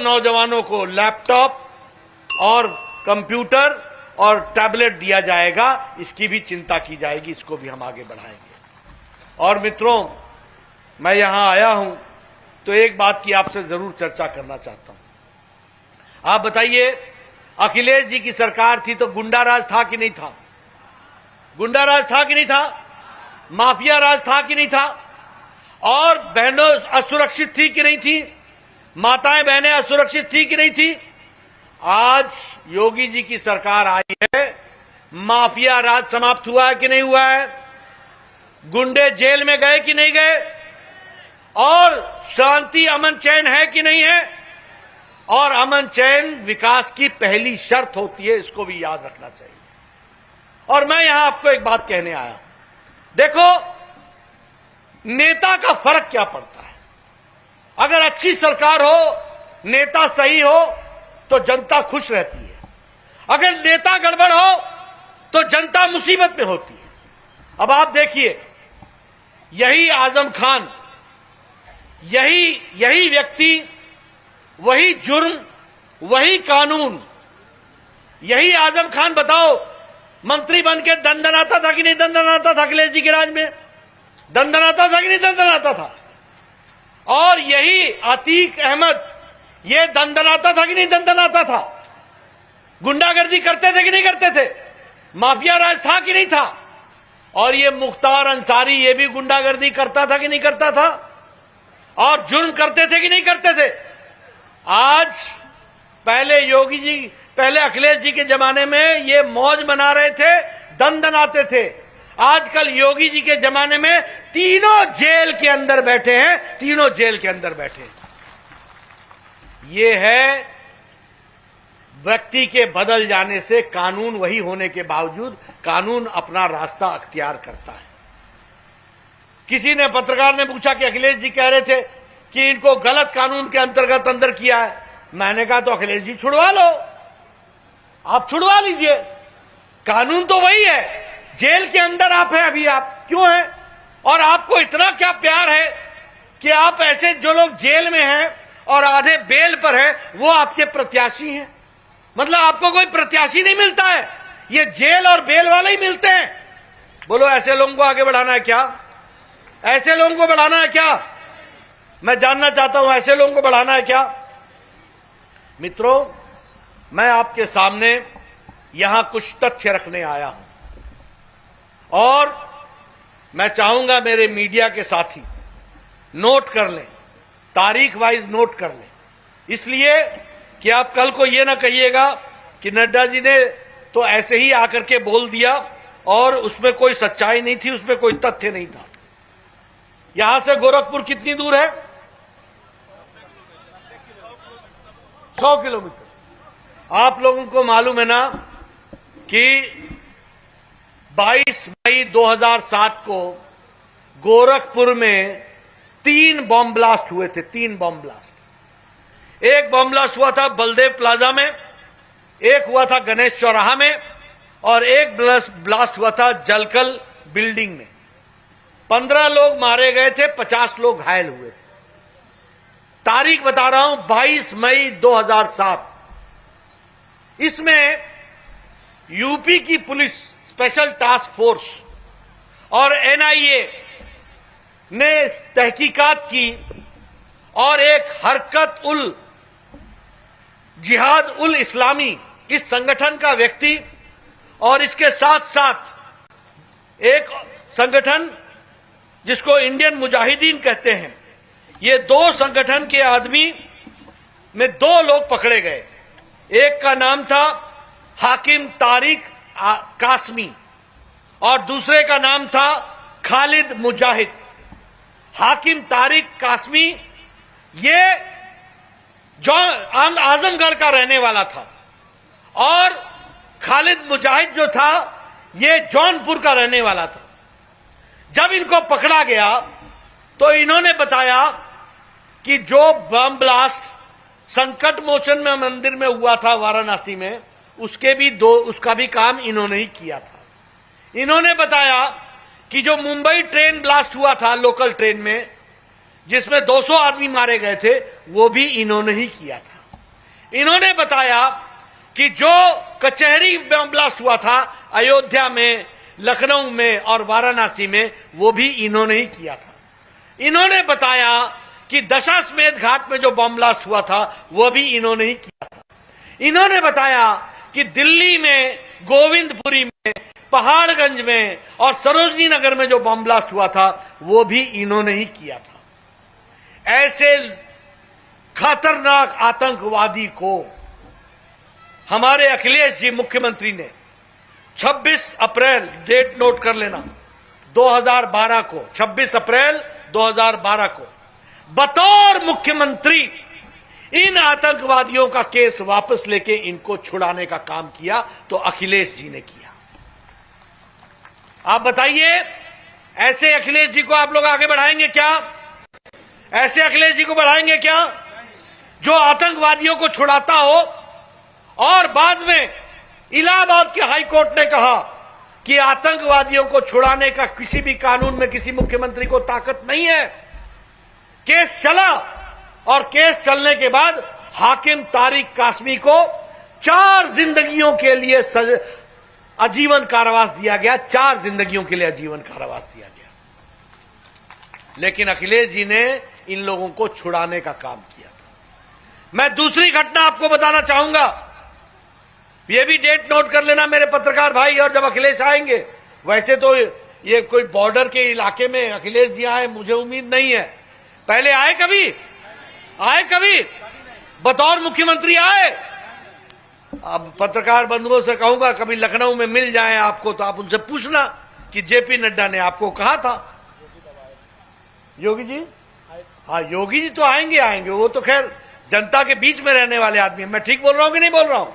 नौजवानों को लैपटॉप और कंप्यूटर और टैबलेट दिया जाएगा, इसकी भी चिंता की जाएगी, इसको भी हम आगे बढ़ाएंगे। और मित्रों, मैं यहां आया हूं तो एक बात की आपसे जरूर चर्चा करना चाहता हूं। आप बताइए, अखिलेश जी की सरकार थी तो गुंडा राज था कि नहीं था? गुंडा राज था कि नहीं था? माफिया राज था कि नहीं था? और बहनों असुरक्षित थी कि नहीं थी? माताएं बहनें असुरक्षित थी कि नहीं थी? आज योगी जी की सरकार आई है, माफिया राज समाप्त हुआ है कि नहीं हुआ है? गुंडे जेल में गए कि नहीं गए? और शांति अमन चैन है कि नहीं है? और अमन चैन विकास की पहली शर्त होती है, इसको भी याद रखना चाहिए। और मैं यहां आपको एक बात कहने आया हूं, देखो नेता का फर्क क्या पड़ता है। अगर अच्छी सरकार हो, नेता सही हो तो जनता खुश रहती है, अगर नेता गड़बड़ हो तो जनता मुसीबत में होती है। अब आप देखिए, यही आजम खान, यही व्यक्ति, वही जुर्म, वही कानून, यही आजम खान बताओ मंत्री बन के दंदनाता था कि नहीं दंदनाता था? अखिलेश जी के राज में दंदनाता था कि नहीं दंदनाता था? और यही अतीक अहमद, ये दंदनाता था कि नहीं दंदनाता था? गुंडागर्दी करते थे कि नहीं करते थे? माफिया राज था कि नहीं था? और ये मुख्तार अंसारी, ये भी गुंडागर्दी करता था कि नहीं करता था? और जुर्म करते थे कि नहीं करते थे? आज पहले अखिलेश जी के जमाने में ये मौज मना रहे थे, दंदनाते थे। आजकल योगी जी के जमाने में तीनों जेल के अंदर बैठे हैं, तीनों जेल के अंदर बैठे हैं। ये है व्यक्ति के बदल जाने से कानून वही होने के बावजूद कानून अपना रास्ता अख्तियार करता है। किसी ने, पत्रकार ने पूछा कि अखिलेश जी कह रहे थे कि इनको गलत कानून के अंतर्गत अंदर किया है। मैंने कहा तो अखिलेश जी छुड़वा लो, आप छुड़वा लीजिए, कानून तो वही है। जेल के अंदर आप हैं, अभी आप क्यों हैं? और आपको इतना क्या प्यार है कि आप ऐसे, जो लोग जेल में हैं और आधे बेल पर हैं, वो आपके प्रत्याशी हैं? मतलब आपको कोई प्रत्याशी नहीं मिलता है, ये जेल और बेल वाले ही मिलते हैं। बोलो, ऐसे लोगों को आगे बढ़ाना है क्या? ऐसे लोगों को बढ़ाना है क्या? मैं जानना चाहता हूं, ऐसे लोगों को बढ़ाना है क्या? मित्रों, मैं आपके सामने यहां कुछ तथ्य रखने आया हूं और मैं चाहूंगा मेरे मीडिया के साथी नोट कर लें, तारीख वाइज नोट कर लें, इसलिए कि आप कल को ये ना कहिएगा कि नड्डा जी ने तो ऐसे ही आकर के बोल दिया और उसमें कोई सच्चाई नहीं थी, उसमें कोई तथ्य नहीं था। यहां से गोरखपुर कितनी दूर है? 100 किलोमीटर। आप लोगों को मालूम है ना कि 22 मई 2007 को गोरखपुर में 3 बॉम्ब ब्लास्ट हुए थे, 3 बॉम्ब ब्लास्ट। एक बॉम्ब ब्लास्ट हुआ था बलदेव प्लाजा में, एक हुआ था गणेश चौराहा में और एक ब्लास्ट हुआ था जलकल बिल्डिंग में। 15 लोग मारे गए थे, 50 लोग घायल हुए थे। तारीख बता रहा हूं, 22 मई 2007। इसमें यूपी की पुलिस स्पेशल टास्क फोर्स और एनआईए ने तहकीकात की और एक हरकत उल जिहाद उल इस्लामी, इस संगठन का व्यक्ति और इसके साथ साथ एक संगठन जिसको इंडियन मुजाहिदीन कहते हैं, ये 2 संगठन के आदमी में 2 लोग पकड़े गए। एक का नाम था हाकिम तारिक कासमी और दूसरे का नाम था खालिद मुजाहिद। हाकिम तारिक कासमी ये आजमगढ़ का रहने वाला था और खालिद मुजाहिद जो था ये जौनपुर का रहने वाला था। जब इनको पकड़ा गया तो इन्होंने बताया कि जो बम ब्लास्ट संकट मोचन में मंदिर में हुआ था वाराणसी में, उसका भी काम इन्होंने ही किया था। इन्होंने बताया कि जो मुंबई ट्रेन ब्लास्ट हुआ था लोकल ट्रेन में, जिसमें 200 आदमी मारे गए थे, वो भी इन्होंने ही किया था। इन्होंने बताया कि जो कचहरी बम ब्लास्ट हुआ था अयोध्या में, लखनऊ में और वाराणसी में, वो भी इन्होंने ही किया था। इन्होंने बताया कि दशाश्वमेध घाट में जो बम ब्लास्ट हुआ था वो भी इन्होंने ही किया था। इन्होंने बताया कि दिल्ली में, गोविंदपुरी में, पहाड़गंज में और सरोजनी नगर में जो बम ब्लास्ट हुआ था वो भी इन्होंने ही किया था। ऐसे खतरनाक आतंकवादी को हमारे अखिलेश जी मुख्यमंत्री ने 26 अप्रैल, डेट नोट कर लेना, 2012 को, 26 अप्रैल 2012 को बतौर मुख्यमंत्री इन आतंकवादियों का केस वापस लेके इनको छुड़ाने का काम किया। तो अखिलेश जी ने किया। आप बताइए, ऐसे अखिलेश जी को आप लोग आगे बढ़ाएंगे क्या? ऐसे अखिलेश जी को बढ़ाएंगे क्या जो आतंकवादियों को छुड़ाता हो और बाद में इलाहाबाद के हाई कोर्ट ने कहा कि आतंकवादियों को छुड़ाने का किसी भी कानून में किसी मुख्यमंत्री को ताकत नहीं है। केस चला और केस चलने के बाद हाकिम तारिक कासमी को 4 जिंदगियों के लिए आजीवन कारावास दिया गया। 4 जिंदगियों के लिए आजीवन कारावास दिया गया। लेकिन अखिलेश जी ने इन लोगों को छुड़ाने का काम किया। मैं दूसरी घटना आपको बताना चाहूंगा, ये भी डेट नोट कर लेना मेरे पत्रकार भाई। और जब अखिलेश आएंगे, वैसे तो ये कोई बॉर्डर के इलाके में अखिलेश जी आए मुझे उम्मीद नहीं है। पहले आए कभी? बतौर मुख्यमंत्री आए? अब पत्रकार बंधुओं से कहूंगा कभी लखनऊ में मिल जाए आपको तो आप उनसे पूछना कि जेपी नड्डा ने आपको कहा था। योगी जी? हाँ, योगी जी तो आएंगे। वो तो खैर जनता के बीच में रहने वाले आदमी हैं। मैं ठीक बोल रहा हूं कि नहीं बोल रहा हूं?